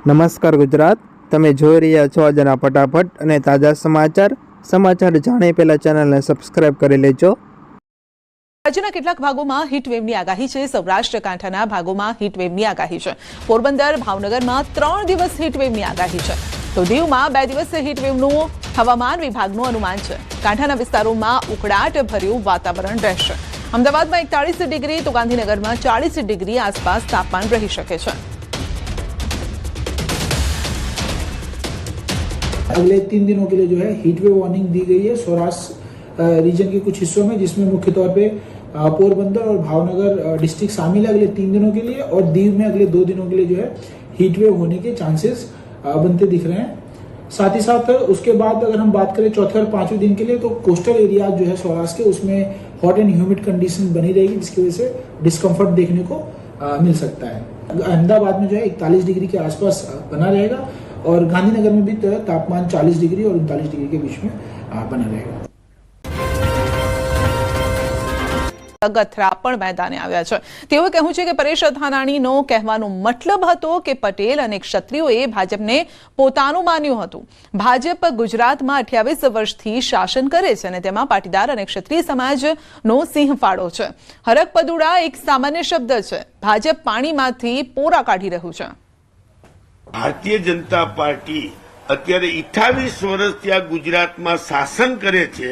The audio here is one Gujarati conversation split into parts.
નમસ્કાર ગુજરાત, તમે જોઈ રહ્યા છો આજના ફટાફટ અને તાજા સમાચાર જાણે પહેલા ચેનલને સબસ્ક્રાઇબ કરી લેજો। રાજ્યના કેટલાક ભાગોમાં હીટવેવની આગાહી છે। સૌરાષ્ટ્ર કાંઠાના ભાગોમાં હીટવેવની આગાહી છે। પોરબંદર ભાવનગરમાં 3 દિવસ હીટવેવની આગાહી છે, તો દીવમાં 2 દિવસ હીટવેવનું હવામાન વિભાગનું અનુમાન છે। કાંઠાના વિસ્તારોમાં ઉકળાટ ભર્યું વાતાવરણ રહેશે। અમદાવાદમાં 41 ડિગ્રી તો ગાંધીનગરમાં 40 ડિગ્રી આસપાસ તાપમાન રહી શકે છે। अगले 3 दिनों के लिए जो है हीट वेव वार्निंग दी गई है सौराष्ट्र रीजन के कुछ हिस्सों में, जिसमें मुख्य तौर पे पोरबंदर और भावनगर डिस्ट्रिक्ट शामिल है अगले 3 दिनों के लिए, और दीव में अगले 2 दिनों के लिए जो है हीट वेव होने के चांसेस बनते दिख रहे हैं। साथ ही साथ उसके बाद अगर हम बात करें चौथे और 5वें दिन के लिए, तो कोस्टल एरिया जो है सौराष्ट्र के, उसमें हॉट एंड ह्यूमिड कंडीशन बनी रहेगी, जिसकी वजह से डिस्कम्फर्ट देखने को मिल सकता है। अहमदाबाद में जो है 41 डिग्री के आसपास बना रहेगा, और गांधीनगर में भी तापमान 40 डिग्री और 39 डिग्री के बीच में बना रहेगा। ગથરા પણ મેદાને આવ્યા છે। તેઓએ કહ્યું છે કે પરેશ ધાનાણીનો કહેવાનો મતલબ હતો કે પટેલ અને ક્ષત્રિયોએ ભાજપને પોતાનું માન્યું હતું। ભાજપ ગુજરાતમાં 28 વર્ષથી શાસન કરે છે અને તેમાં પાટીદાર અને ક્ષત્રિય સમાજનો સિંહ ફાળો છે। હરક પદુડા એક સામાન્ય શબ્દ છે। ભાજપ પાણીમાંથી પોરા કાઢી રહ્યું છે। ભારતીય જનતા પાર્ટી અત્યારે 28 વર્ષથી આ ગુજરાતમાં શાસન કરે છે।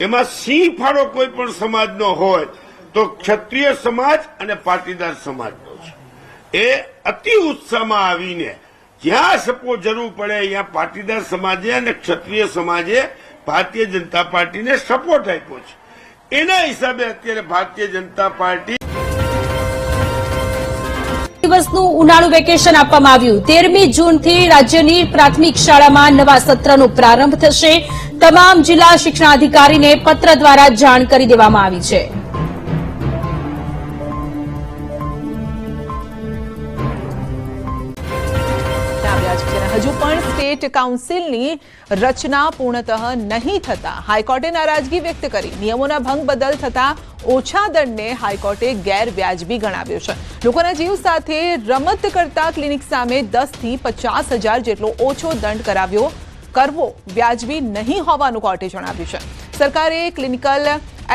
એમાં સિંહ ફાળો કોઈ પણ સમાજનો હોય તો ક્ષત્રિય સમાજ અને પાટીદાર સમાજનો છે। એ અતિ ઉત્સાહમાં આવીને જ્યાં સપોર્ટ જરૂર પડે ત્યાં પાટીદાર સમાજે અને ક્ષત્રિય સમાજે ભારતીય જનતા પાર્ટીને સપોર્ટ આપ્યો છે। એના હિસાબે અત્યારે ભારતીય જનતા પાર્ટી દિવસનું ઉનાળુ વેકેશન આપવામાં આવ્યું। 13મી જૂનથી રાજ્યની પ્રાથમિક શાળામાં નવા સત્રનો પ્રારંભ થશે। તમામ જિલ્લા શિક્ષણાધિકારીને પત્ર દ્વારા જાણ કરી દેવામાં આવી છે। હજુ પણ સ્ટેટ કાઉન્સિલની રચના પૂર્ણતઃ નહીં થતા હાઈકોર્ટે નારાજગી વ્યક્ત કરી। નિયમોના ભંગ બદલ થતા ઓછા દંડને હાઈકોર્ટે ગેરવ્યાજબી ગણાવ્યો છે। લોકોના જીવ સાથે રમત કરતા ક્લિનિક સામે 10 થી 50,000 જેટલો ઓછો દંડ કરવો વ્યાજબી નહીં હોવાનું કોર્ટે જણાવ્યું છે। સરકારે ક્લિનિકલ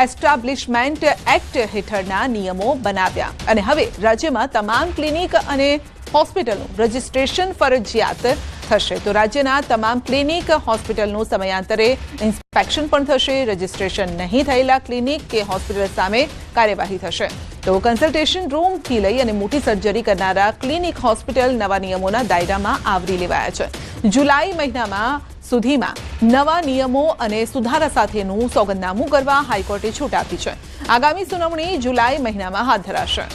એસ્ટાબ્લિશમેન્ટ એક્ટ હેઠળના નિયમો બનાવ્યા અને હવે રાજ્યમાં તમામ ક્લિનિક અને હોસ્પિટલનું રજીસ્ટ્રેશન ફરજિયાત થશે। તો રાજ્યના તમામ ક્લિનિક હોસ્પિટલનું સમયાંતરે ઇન્સ્પેક્શન પણ થશે। રજીસ્ટ્રેશન નહીં થયેલા ક્લિનિક કે હોસ્પિટલ સામે કાર્યવાહી થશે। તો કન્સલ્ટેશન રૂમથી લઈ અને મોટી સર્જરી કરનારા ક્લિનિક હોસ્પિટલ નવા નિયમોના દાયરામાં આવરી લેવાયા છે। જુલાઈ મહિનામાં સુધીમાં નવા નિયમો અને સુધારા સાથેનું સોગંદનામું કરવા હાઈકોર્ટે છૂટ આપી છે। આગામી સુનાવણી જુલાઈ મહિનામાં હાથ ધરાશે।